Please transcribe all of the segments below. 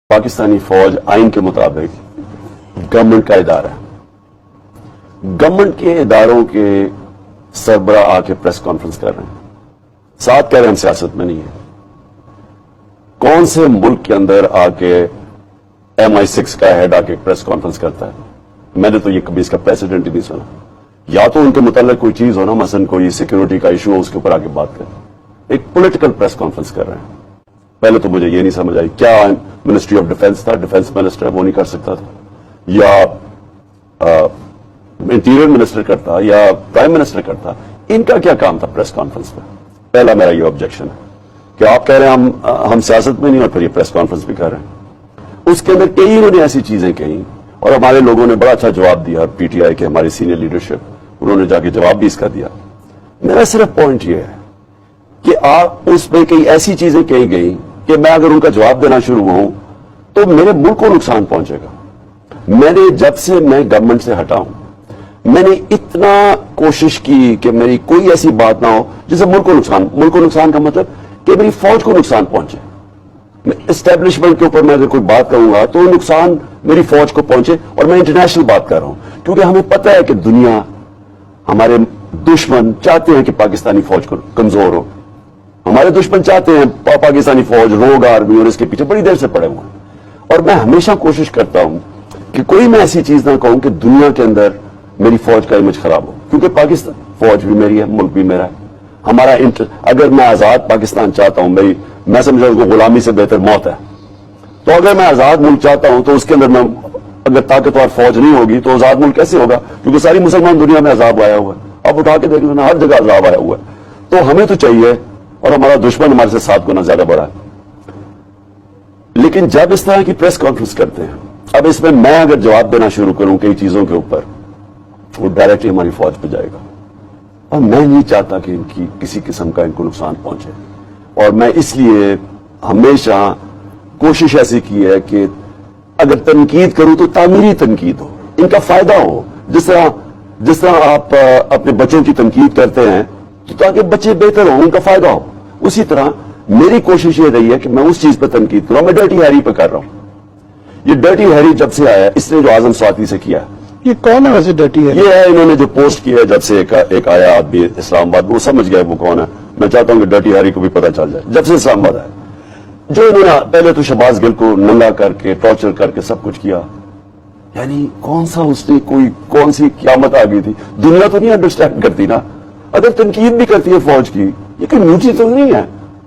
पाकिस्तानी फौज आइन के मुताबिक गवर्नमेंट का इदारा है। गवर्नमेंट के इदारों के सरबरा आके प्रेस कॉन्फ्रेंस कर रहे हैं, साथ कह रहे हैं हम सियासत में नहीं है। कौन से मुल्क के अंदर आके MI6 का हेड आके प्रेस कॉन्फ्रेंस करता है? मैंने तो ये कभी इसका प्रेसिडेंट ही नहीं सुना। या तो उनके मुताल्लिक कोई चीज हो ना, मसलन कोई सिक्योरिटी का इशू हो, उसके ऊपर आके बात करें। एक पॉलिटिकल प्रेस कॉन्फ्रेंस कर रहे हैं। पहले तो मुझे ये नहीं समझ आई, क्या मिनिस्ट्री ऑफ डिफेंस था, डिफेंस मिनिस्टर वो नहीं कर सकता था, या इंटीरियर मिनिस्टर करता, या प्राइम मिनिस्टर करता? इनका क्या काम था प्रेस कॉन्फ्रेंस में? पहला मेरा ये ऑब्जेक्शन है कि आप कह रहे हैं हम सियासत में नहीं, और फिर ये प्रेस कॉन्फ्रेंस भी कर रहे हैं। उसके अंदर कई उन्होंने ऐसी चीजें कही और हमारे लोगों ने बड़ा अच्छा जवाब दिया। PTI के हमारी सीनियर लीडरशिप, उन्होंने जाके जवाब भी इसका दिया। मेरा सिर्फ पॉइंट ये है कि आप उसमें कई ऐसी चीजें कही गई कि मैं अगर उनका जवाब देना शुरू हूं तो मेरे मुल्क को नुकसान पहुंचेगा। मैंने जब से मैं गवर्नमेंट से हटा हूं, मैंने इतना कोशिश की कि मेरी कोई ऐसी बात ना हो जिससे मुल्क को नुकसान का मतलब कि मेरी फौज को नुकसान पहुंचे। एस्टेब्लिशमेंट के ऊपर मैं अगर कोई बात करूंगा तो नुकसान मेरी फौज को पहुंचे। और मैं इंटरनेशनल बात कर रहा हूं क्योंकि हमें पता है कि दुनिया, हमारे दुश्मन चाहते हैं कि पाकिस्तानी फौज को कमजोर हो। हमारे दुश्मन चाहते हैं पाकिस्तानी फौज, रोग आर्मी और इसके पीछे बड़ी देर से पड़े हुए हैं। और मैं हमेशा कोशिश करता हूं कि कोई मैं ऐसी चीज ना कहूं कि दुनिया के अंदर मेरी फौज का इमेज खराब हो, क्योंकि पाकिस्तान फौज भी मेरी है, मुल्क भी मेरा है। हमारा अगर मैं आजाद पाकिस्तान चाहता हूं, मैं समझता हूं गुलामी से बेहतर मौत है, तो अगर मैं आजाद मुल्क चाहता हूं तो उसके अंदर मैं अगर ताकतवर फौज नहीं होगी तो आजाद मुल्क कैसे होगा? क्योंकि सारी मुसलमान दुनिया में अजाब आया हुआ है। अब उठा के देख लेना, हर जगह अजाब आया हुआ है। तो हमें तो चाहिए, और हमारा दुश्मन हमारे से 7 गुना ज्यादा बड़ा है। लेकिन जब इस तरह की प्रेस कॉन्फ्रेंस करते हैं, अब इसमें मैं अगर जवाब देना शुरू करूं कई चीजों के ऊपर, वो डायरेक्टली हमारी फौज पे जाएगा। और मैं नहीं चाहता कि इनकी किसी किस्म का इनको नुकसान पहुंचे। और मैं इसलिए हमेशा कोशिश ऐसी की है कि अगर तनकीद करूं तो तामीरी तनकीद हो, इनका फायदा हो। जिस तरह आप अपने बच्चों की तनकीद करते हैं तो ताकि बच्चे बेहतर हो, उनका फायदा हो, उसी तरह मेरी कोशिश ये रही है कि मैं उस चीज पर तनकीद करूं। मैं डर्टी हैरी पर कर रहा हूं। ये डर्टी हैरी जब से आया, इसने जो आजम स्वाति से किया, ये कौन है वैसे डर्टी हैरी? ये है, इन्होंने जो पोस्ट किया है जब से एक आया आदमी इस्लामाबाद, वो समझ गया वो कौन है। मैं चाहता हूं कि डर्टी हैरी को भी पता चल जाए जब से इस्लामाबाद आया। जो इन्होंने पहले तो शहबाज गिल को नंगा करके, टॉर्चर करके सब कुछ किया, यानी कौन सा उसने कौन सी क़यामत आ गई थी? दुनिया तो नहीं अंडरस्टैंड करती ना। अगर तनकीद भी करती है फौज की, ये कोई न्यूजी तो नहीं है,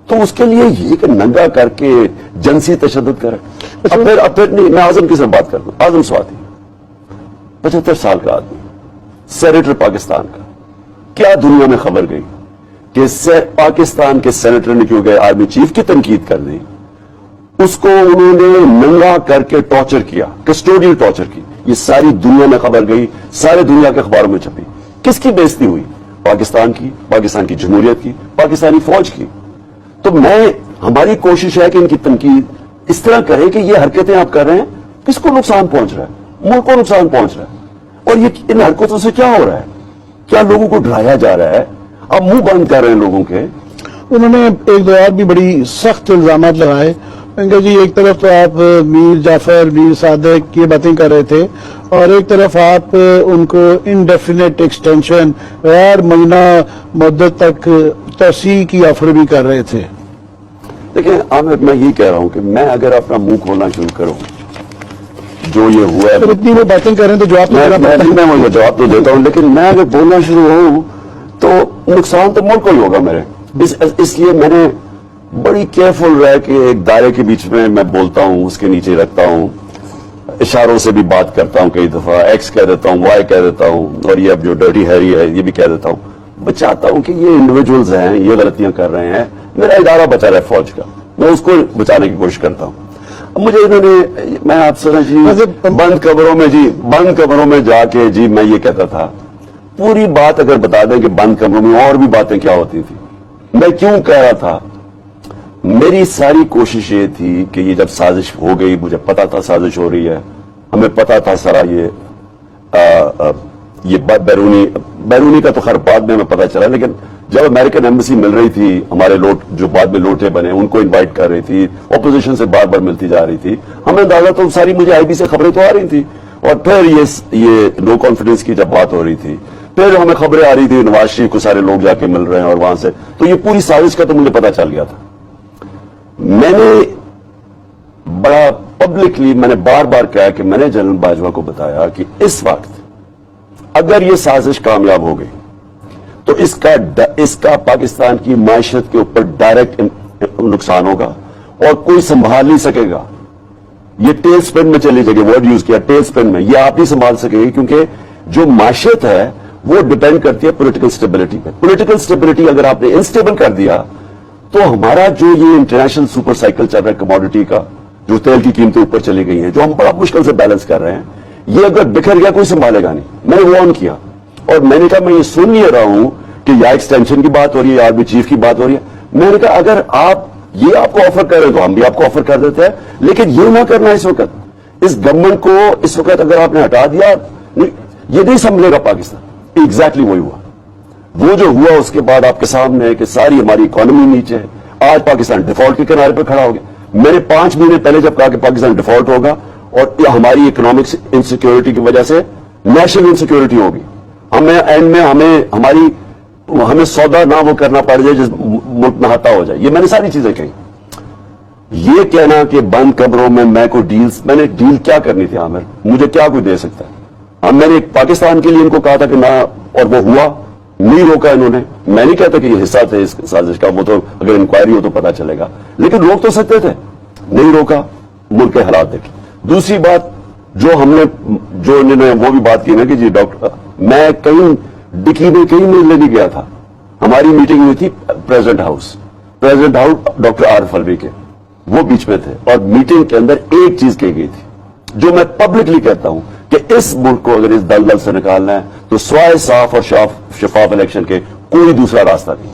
तो उसके लिए ये कि नंगा करके जनसी तशद्दुद करे। अब फिर नहीं, मैं आजम की सिर्फ बात करता हूं। आजम स्वाति 75 साल का आदमी, सेनेटर पाकिस्तान का, क्या दुनिया में खबर गई कि पाकिस्तान के सेनेटर ने क्यों गए आर्मी चीफ की तनकीद कर दी, उसको उन्होंने नंगा करके टॉर्चर किया, कस्टोडियल टॉर्चर की। ये सारी दुनिया में खबर गई, सारे दुनिया के अखबारों में छपी। किसकी बेइज्जती हुई? पाकिस्तान की, पाकिस्तान की जमहूरियत की, पाकिस्तानी फौज की। तो हमारी कोशिश है कि इनकी तनकीद इस तरह करें कि ये हरकतें आप कर रहे हैं, किसको नुकसान पहुंच रहा है? मुल्क को नुकसान पहुंच रहा है। और ये इन हरकतों से क्या हो रहा है? क्या लोगों को डराया जा रहा है? अब मुंह बंद कर रहे हैं लोगों के। उन्होंने एक दो और भी बड़ी सख्त इल्जाम लगाए जी। एक तरफ तो आप मीर जाफर, मीर सादिक की बातें कर रहे थे, और एक तरफ आप उनको इनडेफिनेट एक्सटेंशन, गैर महीना मुद्दत तक तोसी की ऑफर भी कर रहे थे। देखिए आमिर, मैं ये कह रहा हूं कि मैं अगर अपना मुंह खोलना शुरू करूं, जो ये हुआ है, तो इतनी वो बातें कर रहे हैं तो जवाब मैं जवाब तो देता हूं, लेकिन मैं अगर बोलना शुरू हूं तो नुकसान तो मुल्क को ही होगा मेरे। इसलिए मैंने बड़ी केयरफुल रह के एक दायरे के बीच में मैं बोलता हूं, उसके नीचे रखता हूं, इशारों से भी बात करता हूं, कई दफा एक्स कह देता हूं, वाई कह देता हूं, और ये अब जो डर्टी हैरी है ये भी कह देता हूं। मैं चाहता हूं कि ये इंडिविजुअल्स हैं, ये गलतियां कर रहे हैं, मेरा इदारा बचा रहा है फौज का, मैं उसको बचाने की कोशिश करता हूं। अब मुझे इन्होंने, मैं आपसे ना जी बंद कमरों में जाके जी मैं ये कहता था, पूरी बात अगर बता दें कि बंद कमरों में और भी बातें क्या होती थी, मैं क्यों कह रहा था। मेरी सारी कोशिश ये थी कि ये जब साजिश हो गई, मुझे पता था साजिश हो रही है, हमें पता था सारा ये बैरूनी का तो खैर बाद में हमें पता चला, लेकिन जब अमेरिकन एम्बेसी मिल रही थी, हमारे लोट जो बाद में लोटे बने उनको इनवाइट कर रही थी, ऑपोजिशन से बार बार मिलती जा रही थी, हमें अंदाजा तो सारी मुझे आईबी से खबरें तो आ रही थी। और फिर ये नो कॉन्फिडेंस की जब बात हो रही थी, फिर हमें खबरें आ रही थी नवाज शरीफ को सारे लोग जाके मिल रहे हैं और वहां से, तो ये पूरी साजिश का तो मुझे पता चल गया था। मैंने बड़ा पब्लिकली मैंने बार बार कहा कि मैंने जनरल बाजवा को बताया कि इस वक्त अगर ये साजिश कामयाब हो गई तो इसका पाकिस्तान की मायशत के ऊपर डायरेक्ट नुकसान होगा और कोई संभाल नहीं सकेगा। ये टेल स्पिन में चली जाएगी, वर्ड यूज किया टेल स्पिन में, ये आप नहीं संभाल सकेंगे, क्योंकि जो मायशत है वो डिपेंड करती है पॉलिटिकल स्टेबिलिटी पे। पॉलिटिकल स्टेबिलिटी अगर आपने इनस्टेबल कर दिया तो हमारा जो ये इंटरनेशनल सुपर साइकिल चल रहा है कमोडिटी का, जो तेल की कीमतें ऊपर चली गई हैं, जो हम बड़ा मुश्किल से बैलेंस कर रहे हैं, ये अगर बिखर गया कोई संभालेगा नहीं। मैंने वो ऑन किया और मैंने कहा मैं ये सुन नहीं रहा हूं कि या एक्सटेंशन की बात हो रही है या आर्मी चीफ की बात हो रही है। मैंने कहा अगर आप ये आपको ऑफर कर रहे हैं तो हम भी आपको ऑफर कर देते हैं, लेकिन ये ना करना इस वक्त। इस गवर्नमेंट को इस वक्त अगर आपने हटा दिया, ये नहीं समझेगा पाकिस्तान। एग्जैक्टली वही हुआ। वो जो हुआ उसके बाद आपके सामने है कि सारी हमारी इकोनॉमी नीचे है। आज पाकिस्तान डिफॉल्ट के किनारे पर खड़ा हो गया। मैंने 5 महीने पहले जब कहा कि पाकिस्तान डिफॉल्ट होगा और हमारी इकोनॉमिक इनसिक्योरिटी की वजह से नेशनल इनसिक्योरिटी होगी, हमें एंड में हमें सौदा ना वो करना पड़ जाए जिस मुल्क नहाता हो जाए, ये मैंने सारी चीजें कही। ये कहना कि बंद कमरों में मैंने डील क्या करनी थी आमिर, मुझे क्या कोई दे सकता है? मैंने पाकिस्तान के लिए इनको कहा था कि ना, और वो हुआ नहीं, रोका इन्होंने। मैं नहीं कहता कि ये हिस्सा थे इस साजिश का, वो तो अगर इंक्वायरी हो तो पता चलेगा, लेकिन रोक तो सकते थे, नहीं रोका। मुल्क के हालात देखे। दूसरी बात जो इन्होंने वो भी बात की ना कि जी डॉक्टर, मैं कहीं डिकी में कहीं मिलने नहीं गया था। हमारी मीटिंग हुई थी president house doctor Arif Alvi के, वो बीच में थे और मीटिंग के अंदर एक चीज कही गई थी जो मैं पब्लिकली कहता हूं कि इस मुल्क को अगर इस दलदल से निकालना है तो स्वाय साफ और शफाफ इलेक्शन के कोई दूसरा रास्ता नहीं।